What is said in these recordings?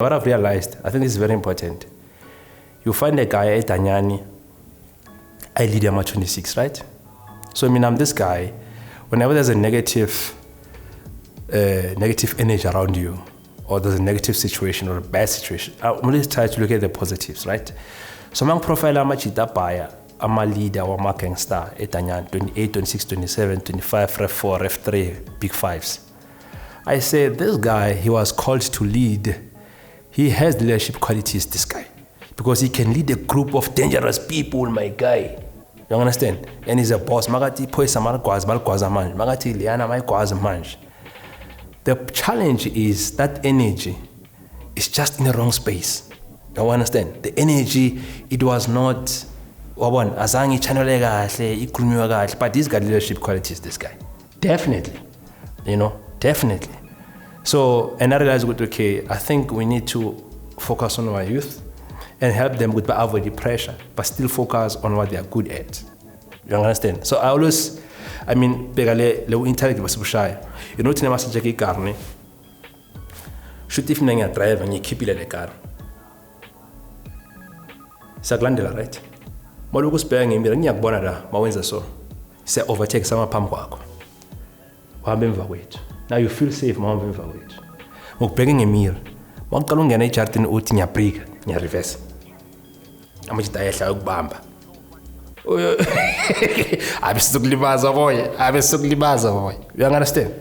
What I've realized, I think this is very important. You find a guy at Anyani, I lead him at 26, right? So I mean, I'm this guy. Whenever there's a negative energy around you, or there's a negative situation or a bad situation, I always try to look at the positives, right? So my profile, I'm a cheetah buyer. I'm a leader or a gangster at Anyani, 28, 26, 27, 25, Ref 4, Ref 3, big fives. I say, this guy, he was called to lead. He has leadership qualities, this guy, because he can lead a group of dangerous people, my guy. You understand? And he's a boss. Magati poisa malkwaza manj. Magati liana malkwaza manj. The challenge is that energy is just in the wrong space. You understand? The energy, it was not azangi channel but he's got leadership qualities, this guy. Definitely. Definitely. So, and I realized, okay, I think we need to focus on our youth and help them with avoid the pressure, but still focus on what they are good at. You understand? So I always, pegale le intellect was shy. Tina masajaki carne. Shoot if nanga drive and you keep it at the car. Saglandela, right? Moluku spaying in Mirania Bonada, Mawenza so. Say overtake some pamquaco. Now you feel safe, mom. Mok begging a meal. One kalung and a chart in Utinia Prig, near reverse. I'm much tired of Bamba. I'm so glad boy. You understand?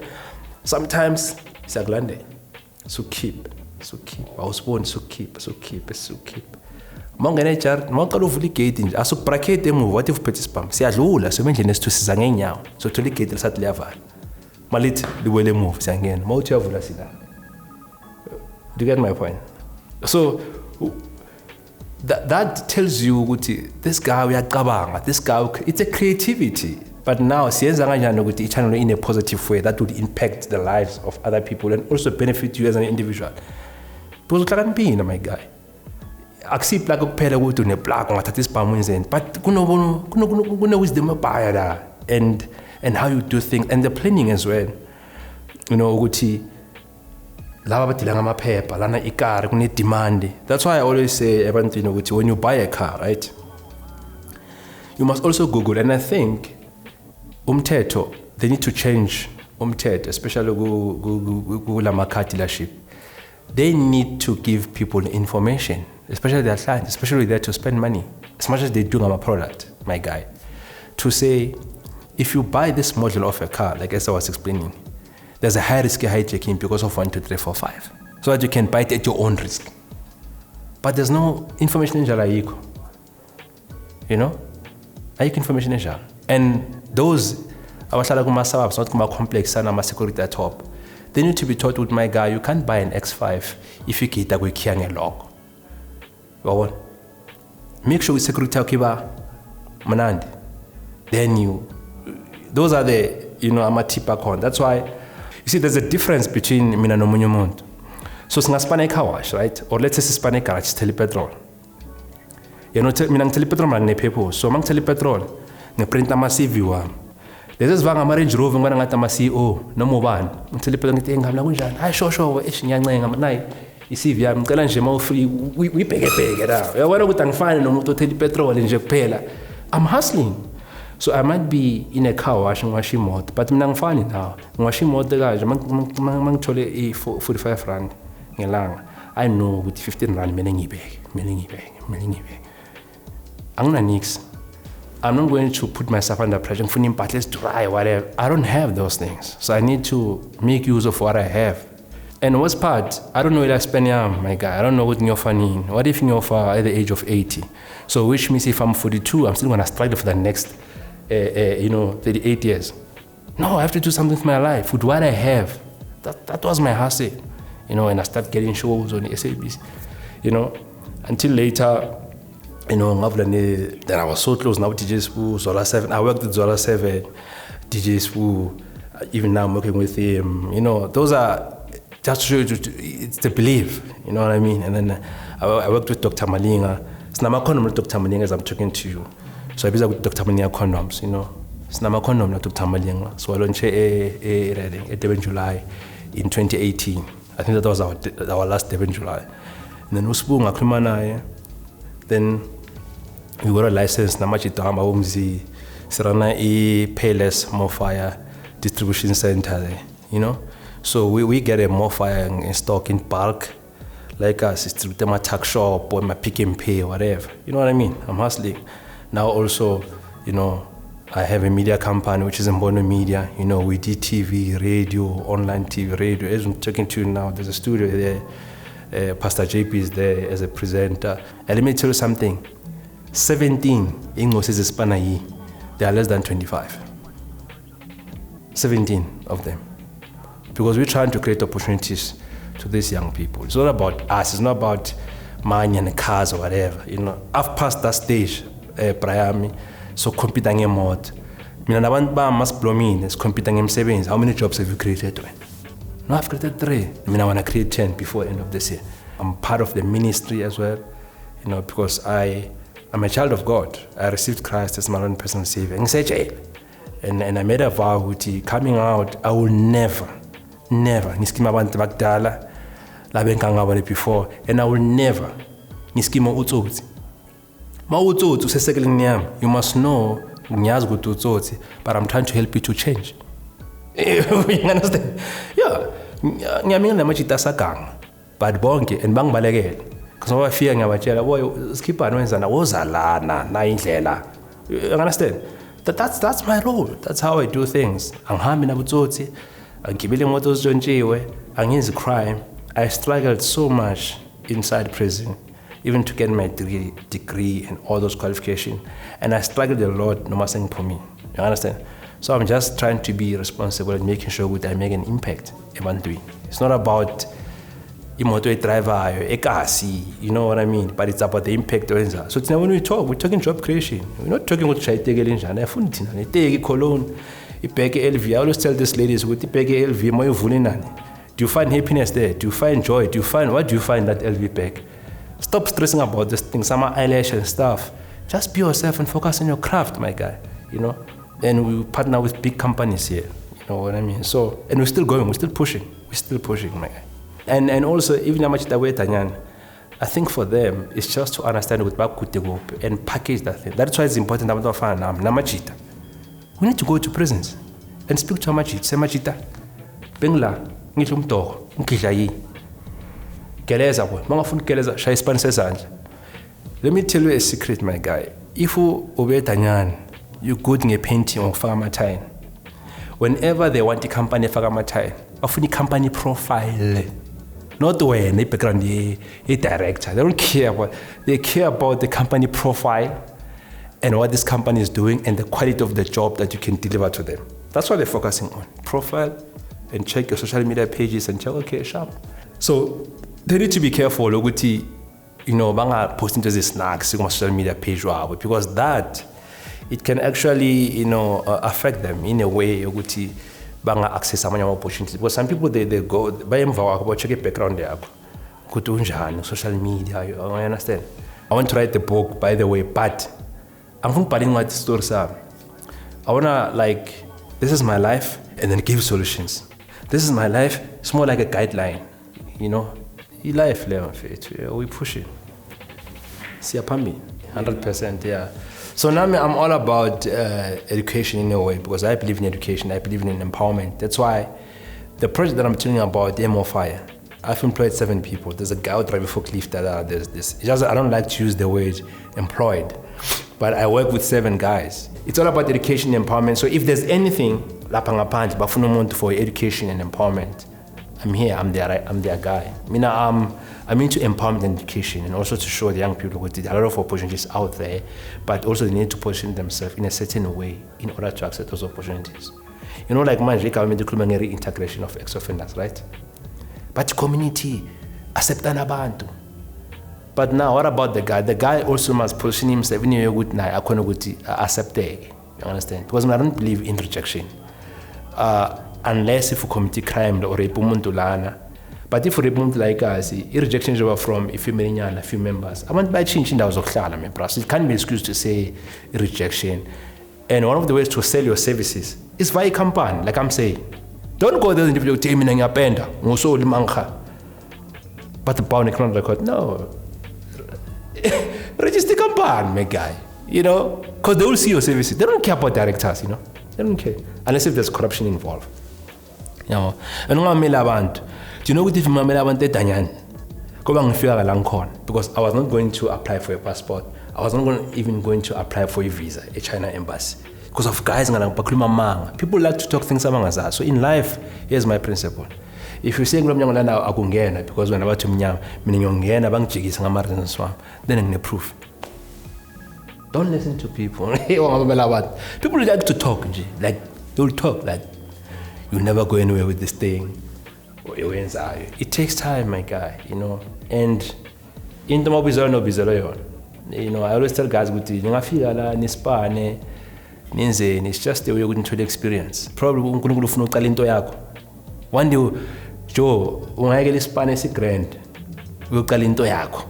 Sometimes it's a glande. So keep. I was born so keep. Mongane chart, Monkalu gating. I so bracket them with what if petty spam. See, I lula, so mention this to Sanging now. So to lick it at Lava. Malit the way they move, Sangan, Mocha. Do you get my point? So that tells you this guy we are kabanga, this guy it's a creativity. But now in a positive way that would impact the lives of other people and also benefit you as an individual. Because can be my guy. Accept like a pela wood to a black on this palm but kuno wisdom and how you do things and the planning as well. That's why I always say, when you buy a car, right, you must also Google. And I think they need to change especially Google car dealership. They need to give people information, especially their clients, especially there to spend money, as much as they do on a product, my guy, to say, if you buy this model of a car, like as I was explaining, there's a high risk hijacking because of 1, 2, 3, 4, 5. So that you can buy it at your own risk. But there's no information in Jalaiko. Ayiko information in Jal. And those, not complex, security at top. They need to be taught with my guy, you can't buy an X5 if you get a log. Make sure with security kiba manandi. Then those are the, I'm a tip on. That's why, you see, there's a difference between mina no munyumont. So singa spane car wash, right? Or let's say spane car wash telepetrol. Minang telepetrol man ne pepo. So mang telepetrol ne print ama CV wa. There's vanga marriage rover ngana ngata ma CEO no mo ban. Telepetrol ngiti ngam la kunjani. Hayi sho ish nyancenga nayi i-CV yami ngicela nje mawufree uyibheke la. Uyabona ukuthi angifani nomuntu othela nje kuphela. I'm hustling. So I might be in a car wash ngiwash imoto, but mina ngifani nawo. Ngiwash imoto kanje mangithole i-45 rand ngelanga. I know ukuthi 15 rand mina ngibeke. Angina nix. I'm not going to put myself under pressure. Ngifuna impahla let's try whatever. I don't have those things. So I need to make use of what I have. And what's part, I don't know where I spend my guy. I don't know what you're funny. What if you're at the age of 80? So which means if I'm 42, I'm still going to struggle for the next 38 years. No, I have to do something with my life, with what I have. That was my hustle, and I started getting shows on the SABC, until later, then I was so close now with DJs who Zola 7. I worked with Zola 7, DJs who, even now I'm working with him, those are just to show you, it's the belief, you know what I mean? And then I worked with Dr. Malinga. It's not my condom with Dr. Malinga as I'm talking to you. So I was with Dr. Malinga condoms, It's not my condom with Dr. Malinga. So I launched a July in 2018. I think that was our last day in July. then usibunga akhuluma naye, then we got a license namajita hamba umzi sirana Payless Morfire distribution center there, you know. So we get a Morfire in stock in bulk, like us distribute my tuck shop or my Pick and Pay, whatever, you know what I mean. I'm hustling now. Also, you know, I have a media company which is Mbono Media. You know, we did TV, radio, online TV, radio. As I'm talking to you now, there's a studio there. Pastor JP is there as a presenter. And let me tell you something. 17 English is Spanayi. They are less than 25. 17 of them. Because we're trying to create opportunities to these young people. It's not about us. It's not about money and cars or whatever. You know, I've passed that stage, Priami. So competing in mod. Mina nabantu ba must blow me is competing in savings. How many jobs have you created? No, I've created 3. I want to create 10 before the end of this year. I'm part of the ministry as well, you know, because I'm a child of God. I received Christ as my own personal savior. And I made a vow with coming out, I will never, niskima abantu bakdala, labenkangabane before, and I will never niskima utsotsi. You must know, but I'm trying to help you to change. You understand? Yeah. But bonke and bang balegel. Because I fear ngabachela, boy, skip anwenzana wozalana na indlela. You understand? That's my role. That's how I do things. Anghambi nabutsotsi, angibile moto zonjiwe, angenzi crime. I struggled so much inside prison, even to get my degree and all those qualifications. And I struggled a lot, no matter for me. You understand? So I'm just trying to be responsible and making sure that I make an impact. It's not about imoto driver, ekasi, you know what I mean? But it's about the impact. So when we talk, we're talking job creation. We're not talking about shaytegelinjana. Cologne, LV. I always tell these ladies, LV, do you find happiness there? Do you find joy? What do you find that LV bag? Stop stressing about this thing, some eyelash and stuff. Just be yourself and focus on your craft, my guy, you know? And we partner with big companies here, you know what I mean? So, and we're still going, we're still pushing, my guy. And also, even how much that way, I think for them, it's just to understand what back and package that thing. That's why it's important to find Namachita. We need to go to prisons and speak to Amachita. Say, Machita, Bengla, Nitumto, Nkishayi. Let me tell you a secret, my guy. If you obey Tanyan, you go to a painting of Fagamatine. Whenever they want a company Fagamatine, often the company profile. Not when they background the director. They don't care about. They care about the company profile and what this company is doing and the quality of the job that you can deliver to them. That's what they're focusing on. Profile and check your social media pages and check, okay, sharp. So they need to be careful, you know, banga posting to this snacks on social media page because that it can actually, you know, affect them in a way, banga access some opportunities. Because some people they go by check a background there. Social media, you understand? I want to write the book, by the way, but I'm from Palinga stories. I wanna this is my life and then give solutions. This is my life, it's more like a guideline, you know. Life, we push it. See, 100%, yeah. So now I'm all about education in a way because I believe in education, I believe in empowerment. That's why the project that I'm telling you about, the Fire, I've employed 7 people. There's a guy out driving forklift, there's this. It's just I don't like to use the word employed, but I work with 7 guys. It's all about education and empowerment. So if there's anything, for education and empowerment, I'm here, I'm their guy. I'm into empowerment and education and also to show the young people that there are a lot of opportunities out there, but also they need to position themselves in a certain way in order to access those opportunities. You know, like manje government reintegration of ex-offenders, right? But community, acceptana abantu. But now, what about the guy? The guy also must position himself in a good night, accept. You understand? Because I don't believe in rejection. Unless if you commit crime or rape lana. But if you rape like us, rejection is from a few members. I want by changing those of it can't be excused to say rejection. And one of the ways to sell your services is via campaign, like I'm saying. Don't go there and tell me your penda, but the pound economic record, no. Register company, my guy, you know, because they will see your services. They don't care about directors, you know. They don't care unless if there's corruption involved. You know, and do you know what if because I was not going to apply for a passport. I was not even going to apply for a visa, a China embassy. Because of guys, people like to talk things among us. So in life, here's my principle. If you say because when about to then I'm proof. Don't listen to people. People like to talk, like they'll talk like you'll never go anywhere with this thing. It takes time, my guy, you know. And in the mobile no bizarre. You know, I always tell guys it's just the way you're going to the experience. Probably one day, Joe, when I get this Spanish grand, we'll call into Yako.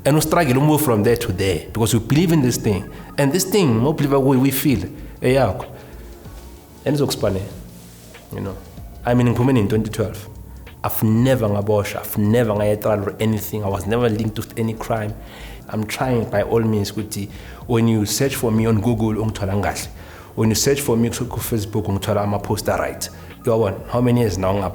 And we struggle to move from there to there because we believe in this thing. And this thing, more believe we feel. And it's Spanish. You know. I mean, in 2012, I've never I've never tried anything. I was never linked to any crime. I'm trying by all means. When you search for me on Google, when you search for me on Facebook, I'm a poster right. How many years now?